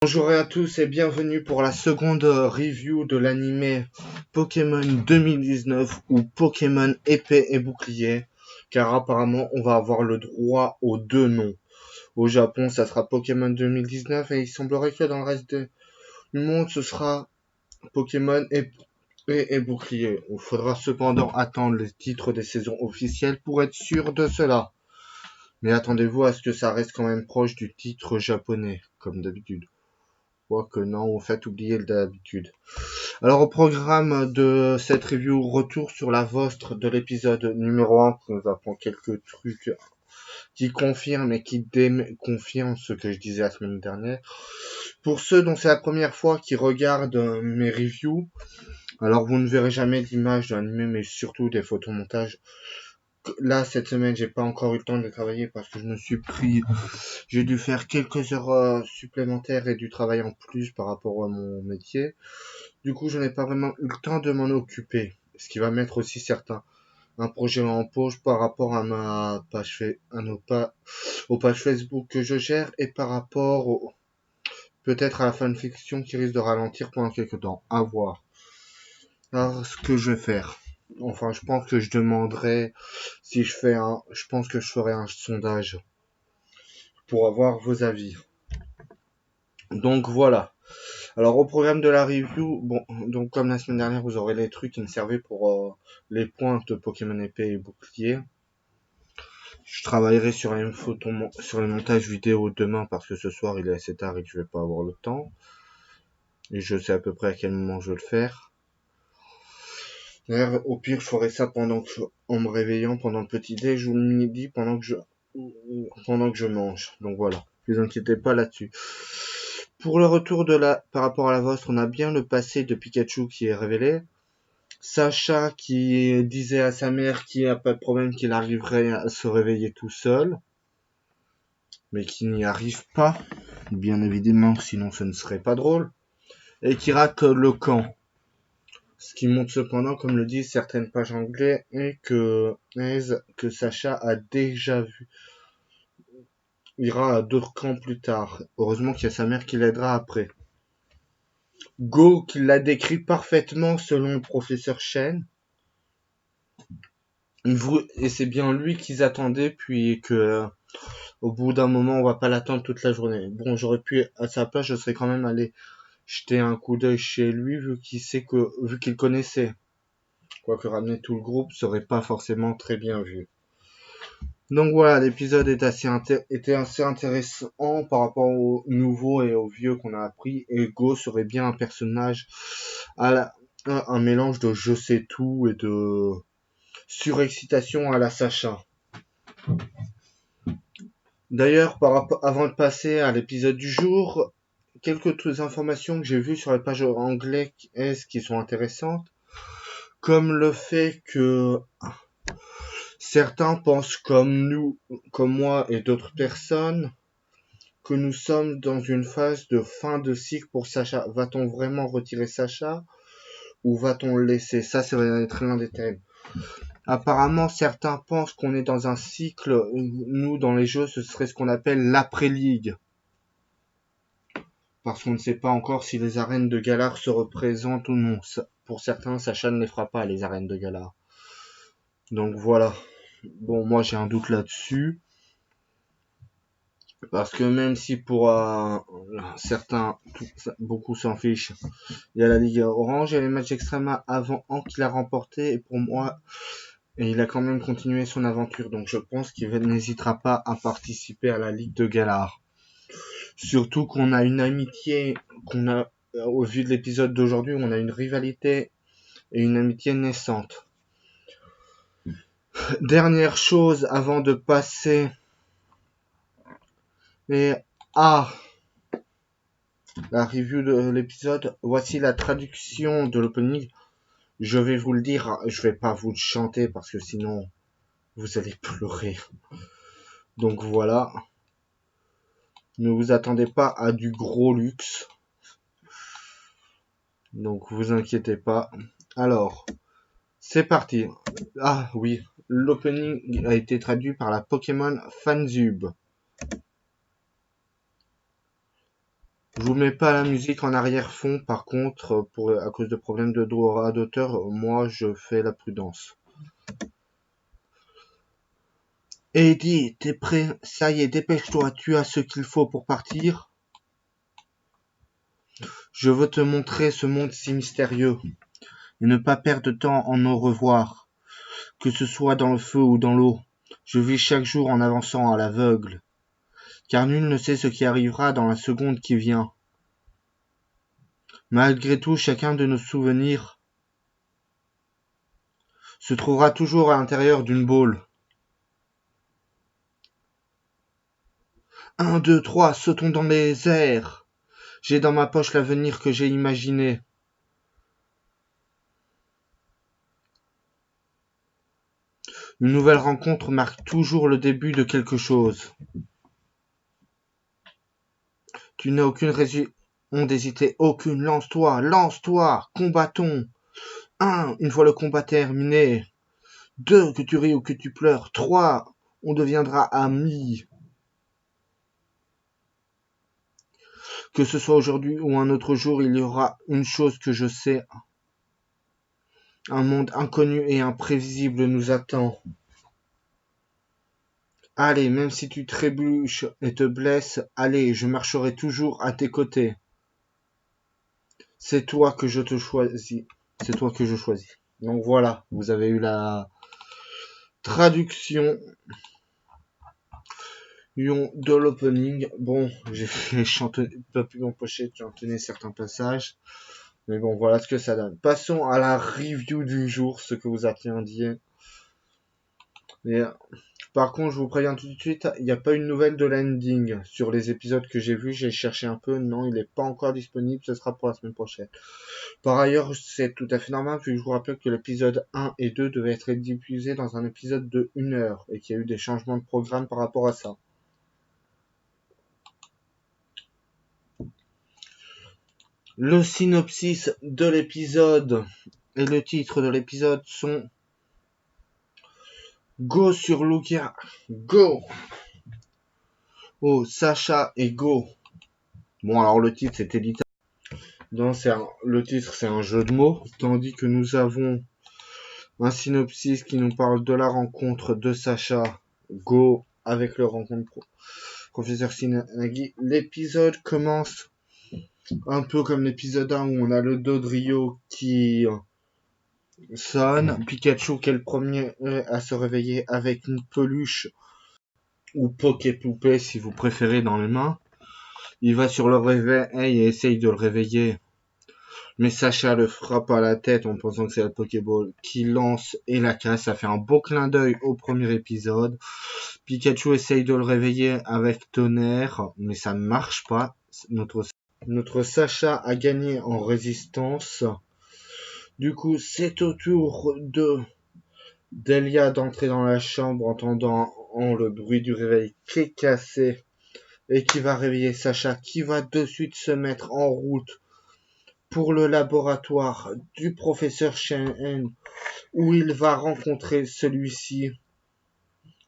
Bonjour à tous et bienvenue pour la seconde review de l'anime Pokémon 2019 ou Pokémon épée et bouclier, car apparemment on va avoir le droit aux deux noms. Au Japon ça sera Pokémon 2019 et il semblerait que dans le reste du monde ce sera Pokémon épée et bouclier. Il faudra cependant attendre les titres des saisons officielles pour être sûr de cela. Mais attendez-vous à ce que ça reste quand même proche du titre japonais, comme d'habitude. Quoique non, en fait, oubliez le d'habitude. Alors, au programme de cette review, retour sur la vostre de l'épisode numéro 1, nous apprend quelques trucs qui confirment et qui déconfirment ce que je disais la semaine dernière. Pour ceux dont c'est la première fois qui regardent mes reviews, alors vous ne verrez jamais d'image de l'anime, mais surtout des photomontages. Là, cette semaine, j'ai pas encore eu le temps de travailler parce que j'ai dû faire quelques heures supplémentaires et du travail en plus par rapport à mon métier. Du coup, je n'ai pas vraiment eu le temps de m'en occuper. Ce qui va mettre aussi un projet en pause par rapport à ma page, aux pages Facebook que je gère et par rapport peut-être à la fanfiction qui risque de ralentir pendant quelques temps. À voir. Alors, ce que je vais faire. Enfin, je pense que je demanderai si je pense que je ferai un sondage pour avoir vos avis. Donc voilà. Alors au programme de la review, bon, donc comme la semaine dernière, vous aurez les trucs qui me servaient pour les points de Pokémon épée et bouclier. Je travaillerai sur sur les montages vidéo demain parce que ce soir il est assez tard et que je vais pas avoir le temps. Et je sais à peu près à quel moment je vais le faire. D'ailleurs, au pire, je ferai ça en me réveillant pendant le petit déj ou le midi pendant que je mange. Donc voilà. Ne vous inquiétez pas là-dessus. Pour le retour par rapport à la vôtre, on a bien le passé de Pikachu qui est révélé. Sacha qui disait à sa mère qu'il n'y a pas de problème, qu'il arriverait à se réveiller tout seul, mais qui n'y arrive pas, bien évidemment, sinon ce ne serait pas drôle, et qui rate le camp. Ce qui montre cependant, comme le disent certaines pages anglaises, que Sacha a déjà vu, ira à d'autres camps plus tard. Heureusement qu'il y a sa mère qui l'aidera après. Go qui l'a décrit parfaitement selon le professeur Chen. Et c'est bien lui qu'ils attendaient, puis que au bout d'un moment, on va pas l'attendre toute la journée. Bon, j'aurais pu, à sa place, je serais quand même allé jeter un coup d'œil chez lui, vu qu'il connaissait. Quoique ramener tout le groupe serait pas forcément très bien vu. Donc voilà, l'épisode était assez intéressant par rapport aux nouveaux et aux vieux qu'on a appris. Et Go serait bien un personnage un mélange de je sais tout et de surexcitation à la Sacha. D'ailleurs, avant de passer à l'épisode du jour, quelques informations que j'ai vues sur les pages anglaises qui sont intéressantes, comme le fait que certains pensent comme moi et d'autres personnes, que nous sommes dans une phase de fin de cycle pour Sacha. Va-t-on vraiment retirer Sacha ou va-t-on le laisser? Ça, c'est l'un des thèmes. Apparemment, certains pensent qu'on est dans un cycle, nous, dans les jeux, ce serait ce qu'on appelle l'après-ligue. Parce qu'on ne sait pas encore si les arènes de Galar se représentent ou non. Pour certains, Sacha ne les fera pas, les arènes de Galar. Donc voilà. Bon, moi j'ai un doute là-dessus. Parce que même si pour certains, beaucoup s'en fichent, il y a la Ligue Orange, il y a les matchs extrêmement avant qu'il a remporté. Et pour moi, il a quand même continué son aventure. Donc je pense qu'il n'hésitera pas à participer à la Ligue de Galar. Surtout qu'on a une amitié, au vu de l'épisode d'aujourd'hui, on a une rivalité et une amitié naissante. Dernière chose avant de passer à la review de l'épisode, voici la traduction de l'opening. Je vais vous le dire, je vais pas vous le chanter parce que sinon vous allez pleurer. Donc voilà. Ne vous attendez pas à du gros luxe. Donc vous inquiétez pas. Alors, c'est parti. Ah oui, l'opening a été traduit par la Pokémon Fanzube. Je vous mets pas la musique en arrière-fond, par contre, à cause de problèmes de droit d'auteur, moi je fais la prudence. Eddie, t'es prêt? Ça y est, dépêche-toi, tu as ce qu'il faut pour partir? Je veux te montrer ce monde si mystérieux, et ne pas perdre de temps en au revoir, que ce soit dans le feu ou dans l'eau. Je vis chaque jour en avançant à l'aveugle, car nul ne sait ce qui arrivera dans la seconde qui vient. Malgré tout, chacun de nos souvenirs se trouvera toujours à l'intérieur d'une boule. 1, 2, 3, sautons dans les airs. J'ai dans ma poche l'avenir que j'ai imaginé. Une nouvelle rencontre marque toujours le début de quelque chose. Tu n'as aucune raison d'hésiter, aucune. Lance-toi, lance-toi, combattons. 1, une fois le combat terminé. 2, que tu ris ou que tu pleures. 3, on deviendra amis. Que ce soit aujourd'hui ou un autre jour, il y aura une chose que je sais. Un monde inconnu et imprévisible nous attend. Allez, même si tu trébuches et te blesses, allez, je marcherai toujours à tes côtés. C'est toi que je te choisis. C'est toi que je choisis. Donc voilà, vous avez eu la traduction de l'opening. Bon, j'ai chanté, pas pu m'empêcher de chantonner certains passages. Mais bon, voilà ce que ça donne. Passons à la review du jour, ce que vous attendiez. Et, par contre, je vous préviens tout de suite, il n'y a pas une nouvelle de l'ending sur les épisodes que j'ai vus. J'ai cherché un peu. Non, il n'est pas encore disponible. Ce sera pour la semaine prochaine. Par ailleurs, c'est tout à fait normal, vu que je vous rappelle que l'épisode 1 et 2 devaient être diffusés dans un épisode de 1 heure et qu'il y a eu des changements de programme par rapport à ça. Le synopsis de l'épisode et le titre de l'épisode sont Go sur Lugia, Go! Oh, Sacha et Go! Bon, alors le titre c'est éditeur. Le titre c'est un jeu de mots, tandis que nous avons un synopsis qui nous parle de la rencontre de Sacha Go avec le rencontre professeur Sinagi. L'épisode commence un peu comme l'épisode 1 où on a le Dodrio qui sonne, Pikachu qui est le premier à se réveiller avec une peluche ou Poké-poupée si vous préférez dans les mains. Il va sur le réveil et essaye de le réveiller. Mais Sacha le frappe à la tête en pensant que c'est la Pokéball qui lance et la casse. Ça fait un beau clin d'œil au premier épisode. Pikachu essaye de le réveiller avec Tonnerre, mais ça ne marche pas. Notre Sacha a gagné en résistance. Du coup, c'est au tour d'Elia d'entrer dans la chambre entendant le bruit du réveil qui est cassé et qui va réveiller Sacha, qui va de suite se mettre en route pour le laboratoire du professeur Shen, où il va rencontrer celui-ci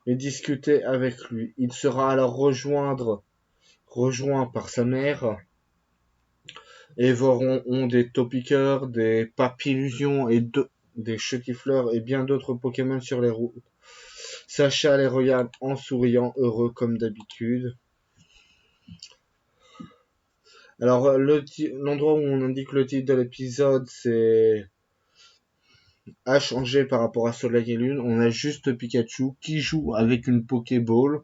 et discuter avec lui. Il sera alors rejoint par sa mère. Evoron ont des Topiqueurs, des Papillusions et des Chutifleurs et bien d'autres Pokémon sur les routes. Sacha les regarde en souriant, heureux comme d'habitude. Alors, l'endroit où on indique le titre de l'épisode, a changé par rapport à Soleil et Lune. On a juste Pikachu qui joue avec une Pokéball.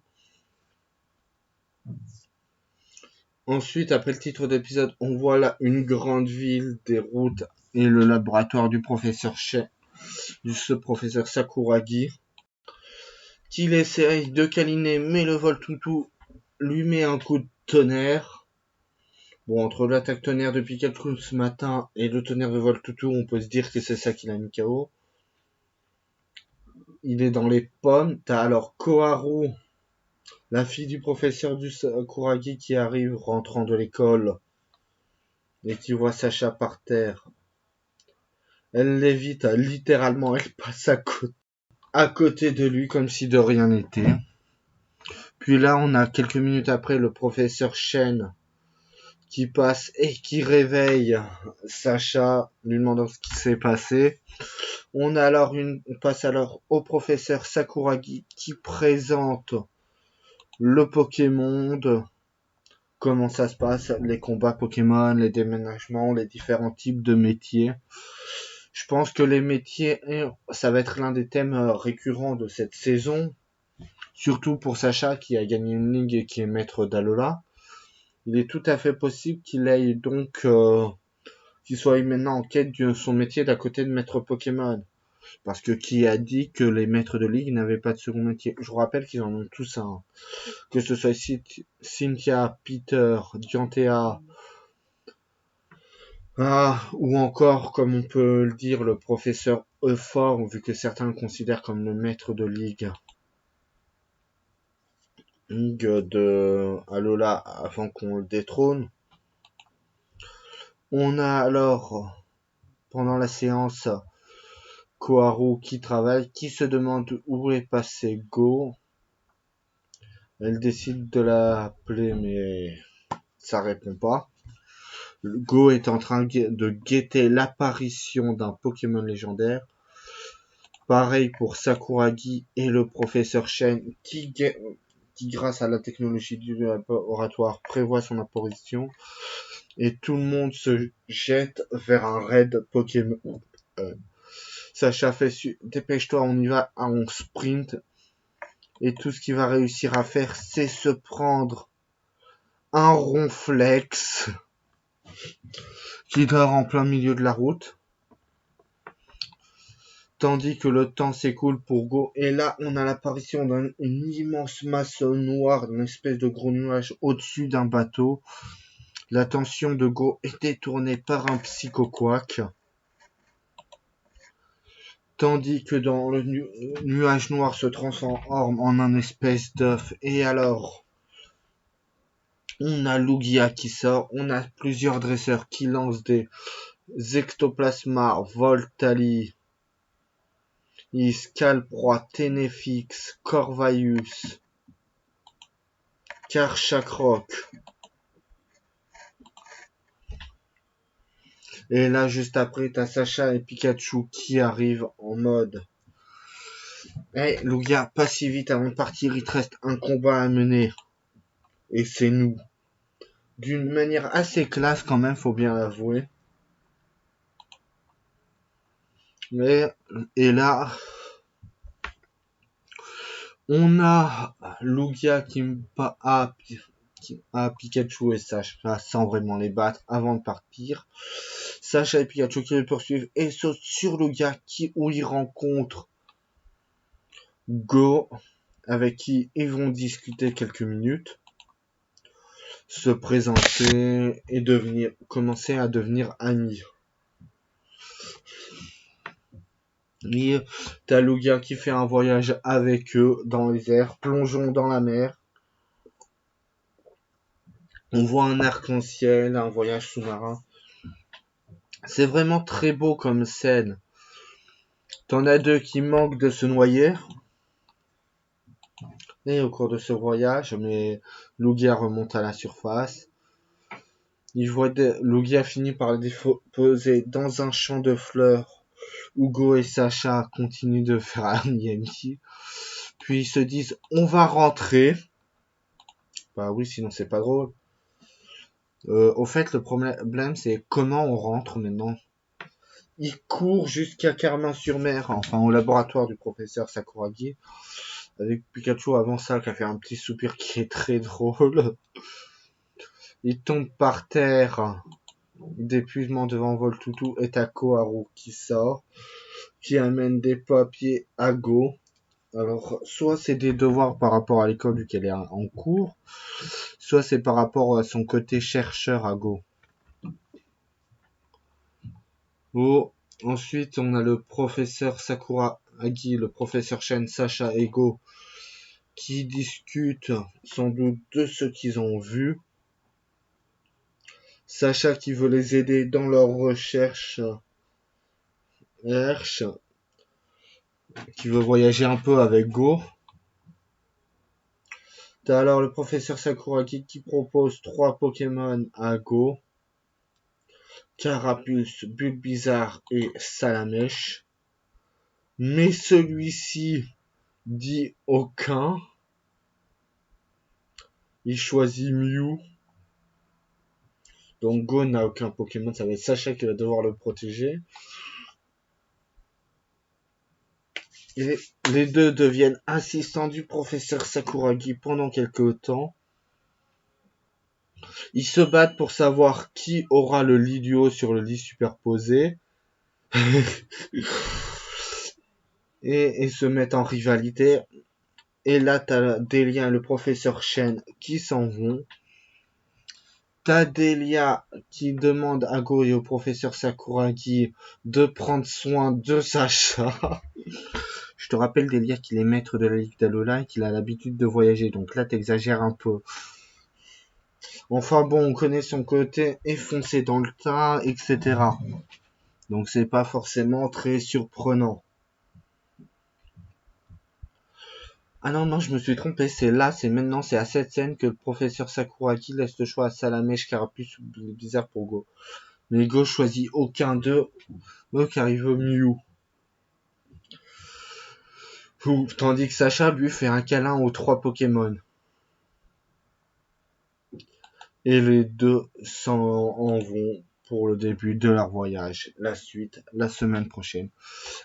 Ensuite, après le titre d'épisode, on voit là une grande ville, des routes et le laboratoire du professeur ce professeur Sakuragi, qu'il essaye de câliner, mais le Voltoutou lui met un coup de tonnerre. Bon, entre l'attaque tonnerre de Pikachu ce matin et le tonnerre de Voltoutou, on peut se dire que c'est ça qui l'a mis KO. Il est dans les pommes. T'as alors Koharu, la fille du professeur du Sakuragi qui arrive rentrant de l'école et qui voit Sacha par terre. Elle l'évite, littéralement, elle passe à côté de lui comme si de rien n'était. Puis là, on a quelques minutes après le professeur Shen qui passe et qui réveille Sacha, lui demandant ce qui s'est passé. On passe alors au professeur Sakuragi qui présente le Pokémon, comment ça se passe, les combats Pokémon, les déménagements, les différents types de métiers. Je pense que les métiers, ça va être l'un des thèmes récurrents de cette saison, surtout pour Sacha qui a gagné une ligue et qui est maître d'Alola. Il est tout à fait possible qu'il aille donc qu'il soit maintenant en quête de son métier d'à côté de maître Pokémon. Parce que qui a dit que les maîtres de ligue n'avaient pas de second métier? Je vous rappelle qu'ils en ont tous un. Que ce soit Cynthia, Peter, Dianthea, ou encore, comme on peut le dire, le professeur Euphor, vu que certains le considèrent comme le maître de ligue de Alola avant qu'on le détrône. On a alors, pendant la séance, Koharu qui travaille, qui se demande où est passé Go. Elle décide de l'appeler, mais ça répond pas. Go est en train de guetter l'apparition d'un Pokémon légendaire. Pareil pour Sakuragi et le professeur Shen qui grâce à la technologie du laboratoire prévoit son apparition. Et tout le monde se jette vers un raid Pokémon. Sacha fait dépêche-toi, on y va, on sprint. Et tout ce qu'il va réussir à faire, c'est se prendre un ronflex qui dort en plein milieu de la route. Tandis que le temps s'écoule pour Go. Et là, on a l'apparition d'une immense masse noire, d'une espèce de gros nuage au-dessus d'un bateau. L'attention de Go est détournée par un psychoquack. Tandis que dans le nuage noir se transforme en un espèce d'œuf. Et alors, on a Lugia qui sort. On a plusieurs dresseurs qui lancent des ectoplasma, Voltali, Scalproie, Tenefix, Corvaius, Karchakroc. Et là, juste après, t'as Sacha et Pikachu qui arrivent en mode hey, Lugia, pas si vite avant de partir, il te reste un combat à mener. Et c'est nous. D'une manière assez classe quand même, faut bien l'avouer. Et là, on a Lugia qui a Pikachu et Sacha sans vraiment les battre avant de partir. Sacha et Pikachu qui le poursuivent et sautent sur Lugia où ils rencontrent Go avec qui ils vont discuter quelques minutes, se présenter et commencer à devenir amis. Et t'as Lugia qui fait un voyage avec eux dans les airs, plongeons dans la mer. On voit un arc-en-ciel, un voyage sous-marin. C'est vraiment très beau comme scène. T'en as deux qui manquent de se noyer. Et au cours de ce voyage, mais Lugia remonte à la surface. Lugia finit par le déposer dans un champ de fleurs. Hugo et Sacha continuent de faire un Yankee. Puis ils se disent, on va rentrer. Bah oui, sinon c'est pas drôle. Au fait, le problème, c'est comment on rentre maintenant. Ils courent jusqu'à Carmin-sur-Mer, enfin au laboratoire du professeur Sakuragi, avec Pikachu avant ça qui a fait un petit soupir qui est très drôle. Ils tombent par terre d'épuisement devant Voltoutou et Koharu qui sort, qui amène des papiers à Go. Alors, soit c'est des devoirs par rapport à l'école vu qu'elle est en cours, soit c'est par rapport à son côté chercheur à Go. Oh, ensuite, on a le professeur Sakuragi, le professeur Shen, Sacha et Go qui discutent sans doute de ce qu'ils ont vu. Sacha qui veut les aider dans leur recherche, qui veut voyager un peu avec Go. T'as alors le professeur Sakuragi qui propose 3 Pokémon à Go. Carapuce, Bulbizarre et Salamèche. Mais celui-ci dit aucun. Il choisit Mew. Donc Go n'a aucun Pokémon, ça va être Sacha qui va devoir le protéger. Et les deux deviennent assistants du professeur Sakuragi pendant quelques temps. Ils se battent pour savoir qui aura le lit duo sur le lit superposé. et se mettent en rivalité. Et là, t'as Delia et le professeur Shen qui s'en vont. T'as Delia qui demande à Go et au professeur Sakuragi de prendre soin de Sacha. Je te rappelle, Delia, qu'il est maître de la Ligue d'Alola et qu'il a l'habitude de voyager. Donc là, t'exagères un peu. Enfin bon, on connaît son côté effoncé dans le tas, etc. Donc c'est pas forcément très surprenant. Ah non, non, je me suis trompé, c'est maintenant, c'est à cette scène que le professeur Sakuragi laisse le choix à Salamèche, Carapuce ou Bizarre pour Go. Mais Go choisit aucun d'eux, car il veut Mew. Tandis que Sacha, lui, fait un câlin aux 3 Pokémon. Et les deux s'en vont pour le début de leur voyage. La suite, la semaine prochaine.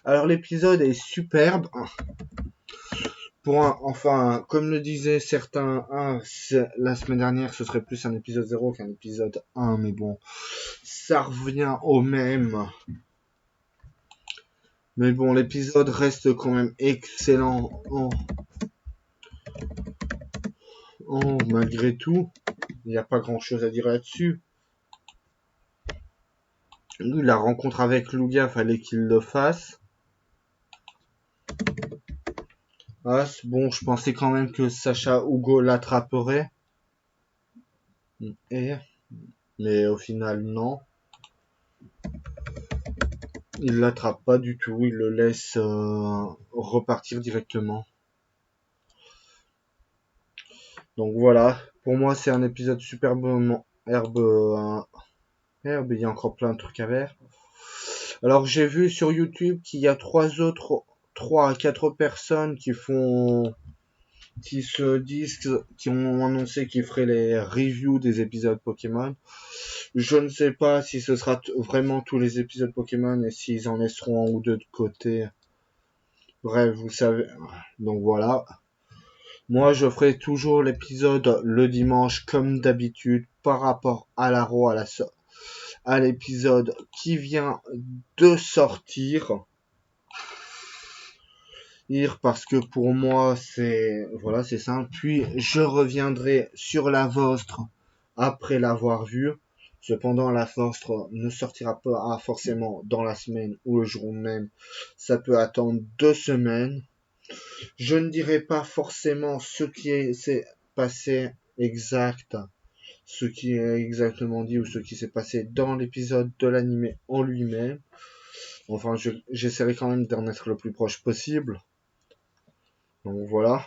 Alors l'épisode est superbe. Enfin, comme le disaient certains, la semaine dernière, ce serait plus un épisode 0 qu'un épisode 1, mais bon, ça revient au même. Mais bon, l'épisode reste quand même excellent malgré tout. Il n'y a pas grand chose à dire là-dessus. La rencontre avec Lugia, fallait qu'il le fasse. Ah, bon, je pensais quand même que Sacha Hugo l'attraperait. Mais au final, non. Il l'attrape pas du tout, il le laisse repartir directement. Donc voilà, pour moi c'est un épisode superbement herbe, il y a encore plein de trucs à faire. Alors j'ai vu sur YouTube qu'il y a 3 à 4 personnes qui ont annoncé qu'ils feraient les reviews des épisodes Pokémon. Je ne sais pas si ce sera vraiment tous les épisodes Pokémon et s'ils en laisseront un ou deux de côté. Bref, vous savez. Donc voilà. Moi, je ferai toujours l'épisode le dimanche comme d'habitude par rapport à à l'épisode qui vient de sortir. Parce que pour moi, c'est simple. Puis je reviendrai sur la vôtre après l'avoir vu. Cependant, la vôtre ne sortira pas forcément dans la semaine ou le jour même. Ça peut attendre 2 semaines. Je ne dirai pas forcément ce qui s'est passé exact, ce qui est exactement dit ou ce qui s'est passé dans l'épisode de l'anime en lui-même. Enfin, j'essaierai quand même d'en être le plus proche possible. Donc voilà.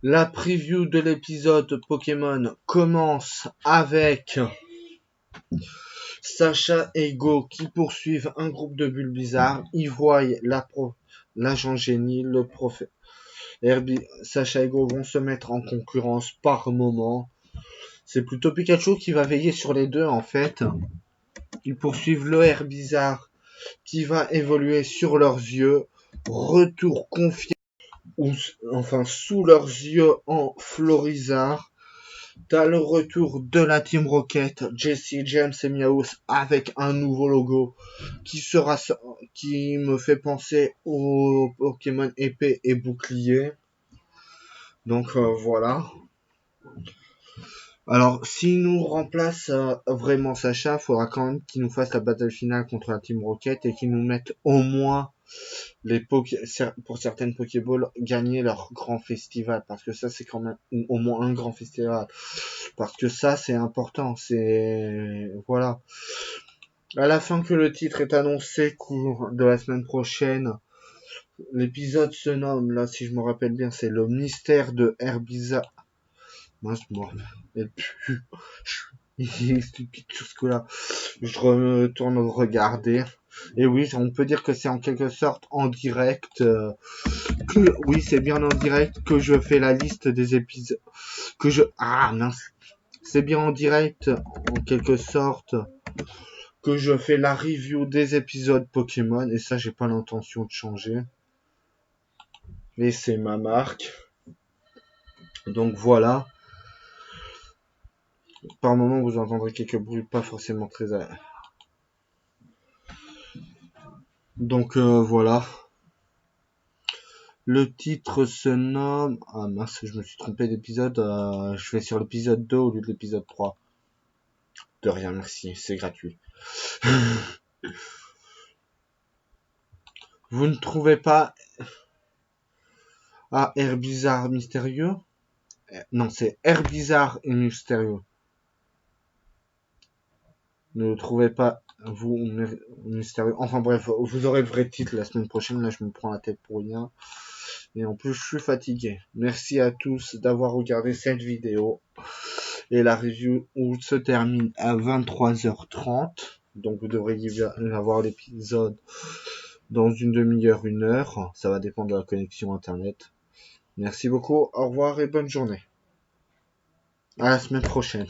La preview de l'épisode Pokémon commence avec Sacha et Go qui poursuivent un groupe de bulles bizarres. Ils voient l'agent génie, le prophète. Sacha et Go vont se mettre en concurrence par moment. C'est plutôt Pikachu qui va veiller sur les deux en fait. Ils poursuivent le Herbizarre qui va évoluer sur leurs yeux. Retour confiant, sous leurs yeux en Florizard. T'as le retour de la Team Rocket, Jesse, James et Meowth avec un nouveau logo qui me fait penser au Pokémon épée et bouclier. Donc voilà. Alors, s'il nous remplace vraiment Sacha, il faudra quand même qu'il nous fasse la bataille finale contre la Team Rocket et qu'il nous mette au moins pour certaines Pokéballs gagner leur grand festival, parce que ça c'est quand même au moins un grand festival, parce que ça c'est important, voilà. À la fin que le titre est annoncé cours de la semaine prochaine, L'épisode se nomme, là, si je me rappelle bien, c'est le mystère de Herbizarre. Mince, moi, et puis, il est stupide tout ce coup-là. Je retourne regarder. Et oui, on peut dire que c'est en quelque sorte en direct. Oui, c'est bien en direct que je fais la liste des épisodes. Ah mince. C'est bien en direct, en quelque sorte, que je fais la review des épisodes Pokémon. Et ça, j'ai pas l'intention de changer. Et c'est ma marque. Donc voilà. Par moment, vous entendrez quelques bruits pas forcément très... Donc voilà. Le titre se nomme... Ah mince, je me suis trompé d'épisode. Je vais sur l'épisode 2 au lieu de l'épisode 3. De rien, merci, c'est gratuit. Vous ne trouvez pas... Ah, Air Bizarre Mystérieux? Non, c'est Air Bizarre et Mystérieux. Ne le trouvez pas, vous, mystérieux. Enfin bref, vous aurez le vrai titre la semaine prochaine. Là, je me prends la tête pour rien. Et en plus, je suis fatigué. Merci à tous d'avoir regardé cette vidéo. Et la review se termine à 23h30. Donc, vous devriez avoir l'épisode dans une demi-heure, 1 heure. Ça va dépendre de la connexion Internet. Merci beaucoup. Au revoir et bonne journée. À la semaine prochaine.